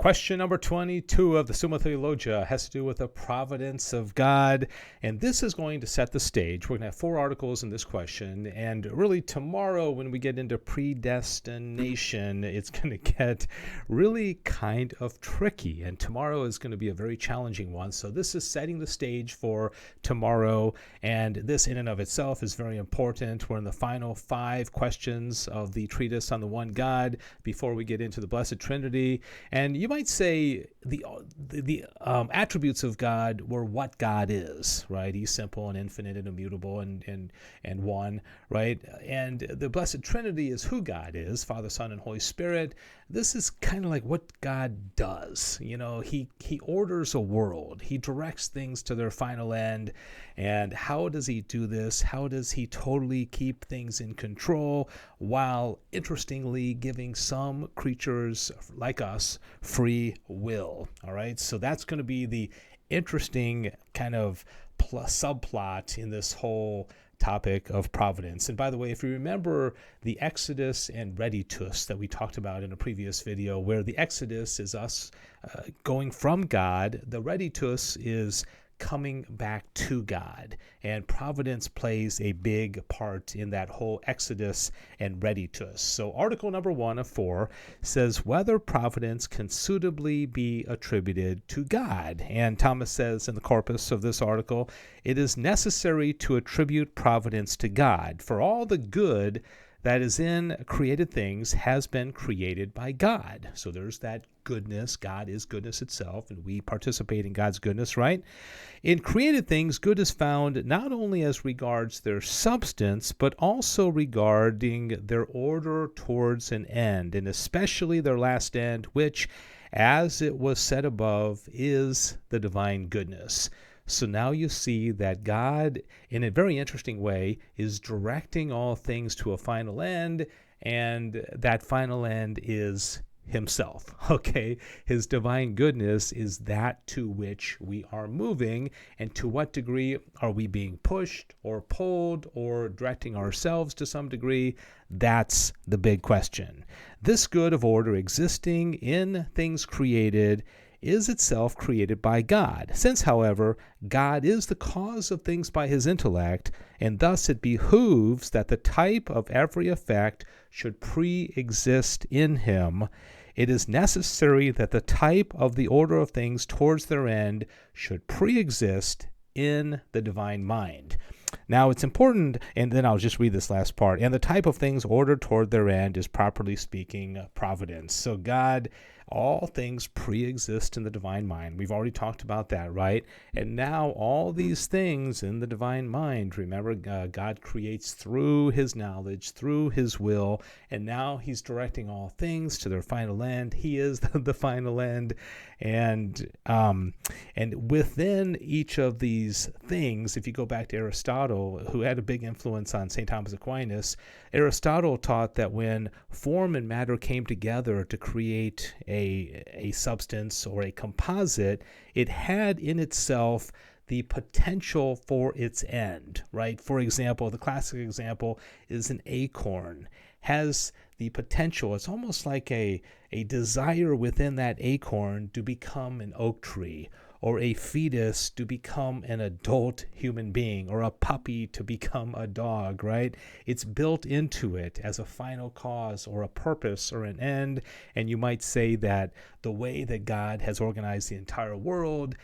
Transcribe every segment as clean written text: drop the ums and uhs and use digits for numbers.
Question number 22 of the Summa Theologia has to do with the providence of God, and this is going to set the stage. We're going to have 4 articles in this question, and really tomorrow when we get into predestination, it's going to get really kind of tricky, and tomorrow is going to be a very challenging one. So this is setting the stage for tomorrow, and this in and of itself is very important. We're in the final 5 questions of the treatise on the one God before we get into the Blessed Trinity, and you might say the attributes of God were what God is, right? He's simple and infinite and immutable and one, right? And the Blessed Trinity is who God is, Father, Son, and Holy Spirit. This is kind of like what God does. You know, he orders a world. He directs things to their final end. And how does he do this? How does he totally keep things in control while, interestingly, giving some creatures like us free will? All right, so that's going to be the interesting kind of subplot in this whole topic of providence. And by the way, if you remember the Exodus and Reditus that we talked about in a previous video, where the Exodus is us going from God, the Reditus is coming back to God, and providence plays a big part in that whole Exodus and Reditus. So article number 1 of 4 says whether providence can suitably be attributed to God. And Thomas says in the corpus of this article, it is necessary to attribute providence to God, for all the good that is in created things has been created by God. So there's that goodness. God is goodness itself, and we participate in God's goodness, right? In created things, good is found not only as regards their substance, but also regarding their order towards an end, and especially their last end, which, as it was said above, is the divine goodness. So now you see that God, in a very interesting way, is directing all things to a final end, and that final end is himself, okay? His divine goodness is that to which we are moving, and to what degree are we being pushed or pulled or directing ourselves to some degree? That's the big question. This good of order existing in things created is itself created by God. Since, however, God is the cause of things by his intellect, and thus it behooves that the type of every effect should pre-exist in him, it is necessary that the type of the order of things towards their end should pre-exist in the divine mind. Now, it's important, and then I'll just read this last part, and the type of things ordered toward their end is, properly speaking, providence. So God, all things pre-exist in the divine mind. We've already talked about that, right? And now all these things in the divine mind, remember, God creates through his knowledge, through his will, and now he's directing all things to their final end. He is the final end. And within each of these things, if you go back to Aristotle, who had a big influence on St. Thomas Aquinas, Aristotle taught that when form and matter came together to create a substance or a composite, it had in itself the potential for its end, right? For example, the classic example is an acorn has the potential. It's almost like a desire within that acorn to become an oak tree, or a fetus to become an adult human being, or a puppy to become a dog, right? It's built into it as a final cause or a purpose or an end. And you might say that the way that God has organized the entire world,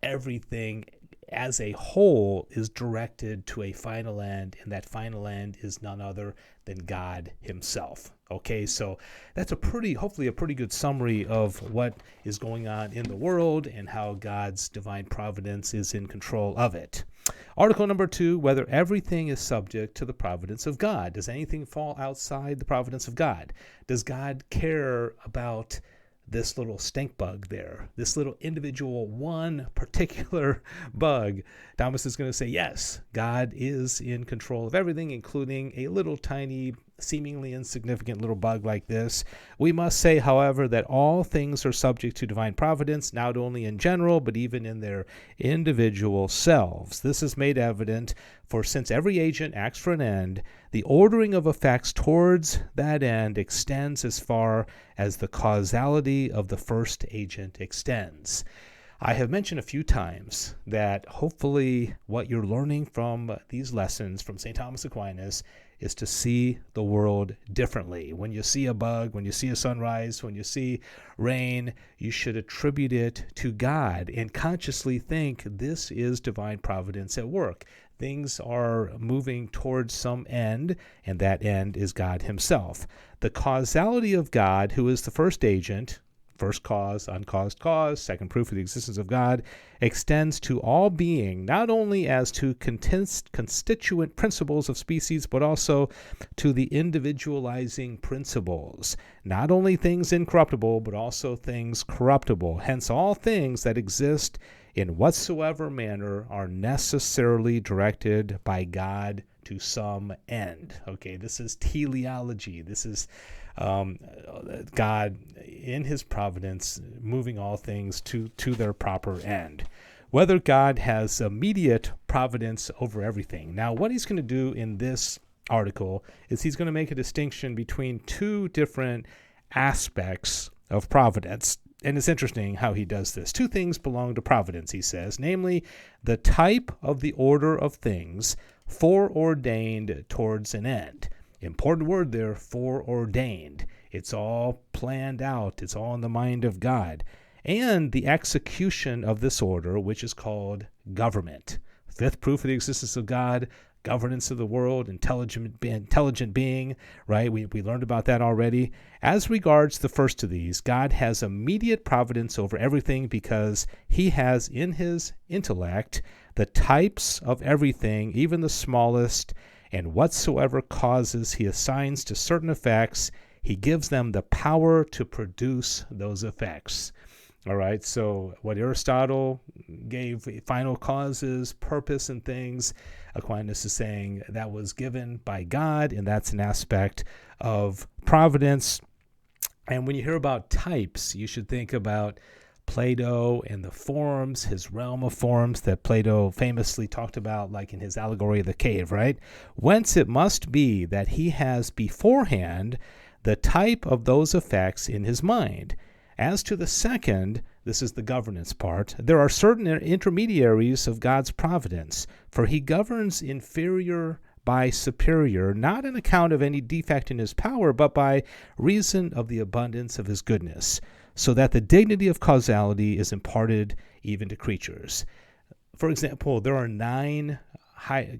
everything as a whole is directed to a final end, and that final end is none other than God himself. Okay, so that's hopefully a pretty good summary of what is going on in the world and how God's divine providence is in control of it. Article number 2, whether everything is subject to the providence of God. Does anything fall outside the providence of God? Does God care about this little stink bug there, this little individual one particular bug? Thomas is going to say, yes, God is in control of everything, including a little tiny seemingly insignificant little bug like this. We must say, however, that all things are subject to divine providence, not only in general, but even in their individual selves. This is made evident, for since every agent acts for an end, the ordering of effects towards that end extends as far as the causality of the first agent extends. I have mentioned a few times that hopefully what you're learning from these lessons from St. Thomas Aquinas is to see the world differently. When you see a bug, when you see a sunrise, when you see rain, you should attribute it to God and consciously think this is divine providence at work. Things are moving towards some end, and that end is God himself. The causality of God, who is the first agent, first cause, uncaused cause, second proof of the existence of God, extends to all being, not only as to constituent principles of species, but also to the individualizing principles, not only things incorruptible, but also things corruptible. Hence, all things that exist in whatsoever manner are necessarily directed by God to some end. Okay, this is teleology. This is God in his providence moving all things to their proper end. Whether God has immediate providence over everything. Now, what he's going to do in this article is he's going to make a distinction between two different aspects of providence. And it's interesting how he does this. Two things belong to providence, he says, namely the type of the order of things foreordained towards an end. Important word there, foreordained. It's all planned out. It's all in the mind of God. And the execution of this order, which is called government. Fifth proof of the existence of God, governance of the world, intelligent being, right? We learned about that already. As regards the first of these, God has immediate providence over everything because he has in his intellect the types of everything, even the smallest, and whatsoever causes he assigns to certain effects, he gives them the power to produce those effects. All right, so what Aristotle gave final causes, purpose, and things, Aquinas is saying that was given by God, and that's an aspect of providence. And when you hear about types, you should think about Plato and the forms, his realm of forms that Plato famously talked about, like in his allegory of the cave, right? Whence it must be that he has beforehand the type of those effects in his mind. As to the second, this is the governance part, there are certain intermediaries of God's providence, for he governs inferior by superior, not on account of any defect in his power, but by reason of the abundance of his goodness, so that the dignity of causality is imparted even to creatures. For example, there are 9 high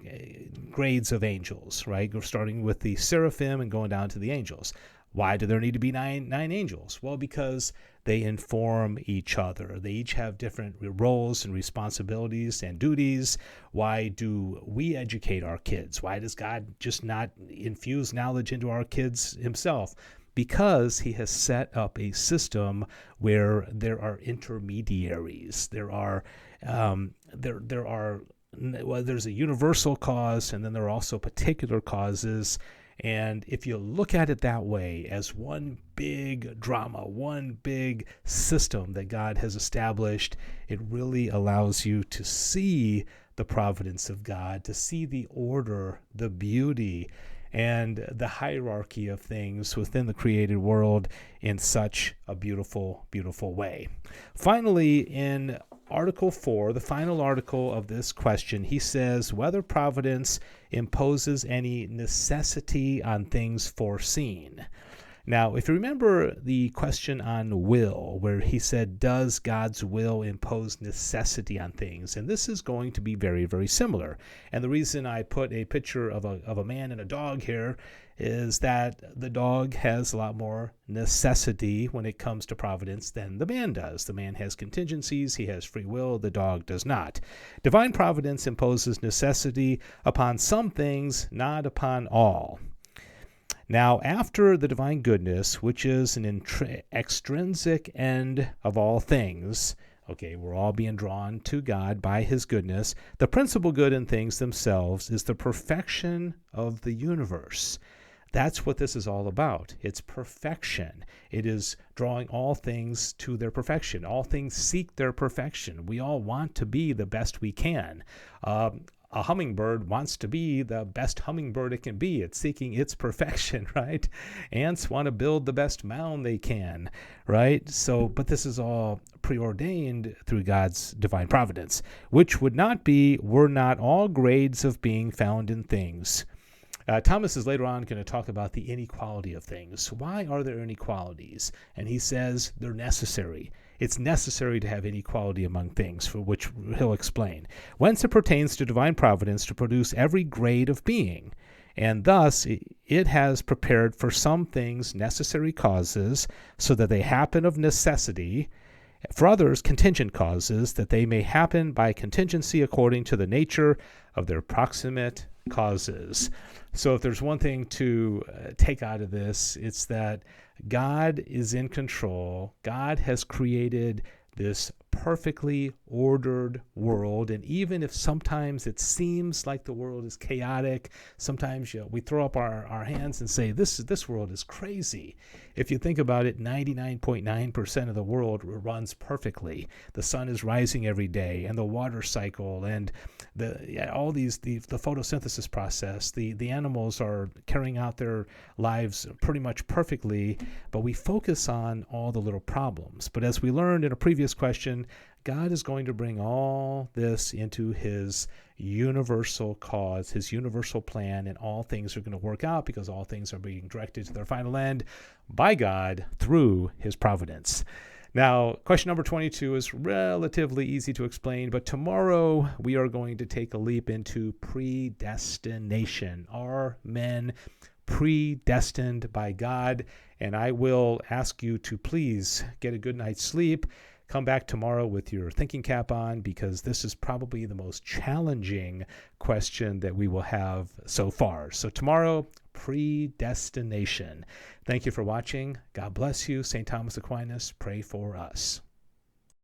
grades of angels, right? We're starting with the seraphim and going down to the angels. Why do there need to be nine angels? Well, because they inform each other. They each have different roles and responsibilities and duties. Why do we educate our kids? Why does God just not infuse knowledge into our kids himself? Because he has set up a system where there are intermediaries. There's a universal cause, and then there are also particular causes. And if you look at it that way, as one big drama, one big system that God has established, it really allows you to see the providence of God, to see the order, the beauty, and the hierarchy of things within the created world in such a beautiful, beautiful way. Finally, in Article 4, the final article of this question, he says whether providence imposes any necessity on things foreseen. Now, if you remember the question on will, where he said, does God's will impose necessity on things? And this is going to be very, very similar. And the reason I put a picture of a man and a dog here is that the dog has a lot more necessity when it comes to providence than the man does. The man has contingencies, he has free will, the dog does not. Divine providence imposes necessity upon some things, not upon all. Now, after the divine goodness, which is an extrinsic end of all things, okay, we're all being drawn to God by his goodness, the principal good in things themselves is the perfection of the universe. That's what this is all about. It's perfection. It is drawing all things to their perfection. All things seek their perfection. We all want to be the best we can. A hummingbird wants to be the best hummingbird it can be. It's seeking its perfection, right? Ants want to build the best mound they can, right? But this is all preordained through God's divine providence, which would not be were not all grades of being found in things. Thomas is later on going to talk about the inequality of things. Why are there inequalities? And he says they're necessary. It's necessary to have inequality among things, for which he'll explain. Whence it pertains to divine providence to produce every grade of being. And thus it has prepared for some things necessary causes, so that they happen of necessity, for others contingent causes, that they may happen by contingency according to the nature of their proximate causes. So if there's one thing to take out of this, it's that God is in control. God has created this perfectly ordered world, and even if sometimes it seems like the world is chaotic, sometimes we throw up our hands and say this world is crazy. If you think about it, 99.9% of the world runs perfectly. The sun is rising every day, and the water cycle, and the photosynthesis process, the animals are carrying out their lives pretty much perfectly, but we focus on all the little problems. But as we learned in a previous question, God is going to bring all this into his universal cause, his universal plan, and all things are going to work out because all things are being directed to their final end by God through his providence. Now, question number 22 is relatively easy to explain, but tomorrow we are going to take a leap into predestination. Are men predestined by God? And I will ask you to please get a good night's sleep. Come back tomorrow with your thinking cap on, because this is probably the most challenging question that we will have so far. So tomorrow, predestination. Thank you for watching. God bless you. St. Thomas Aquinas, pray for us.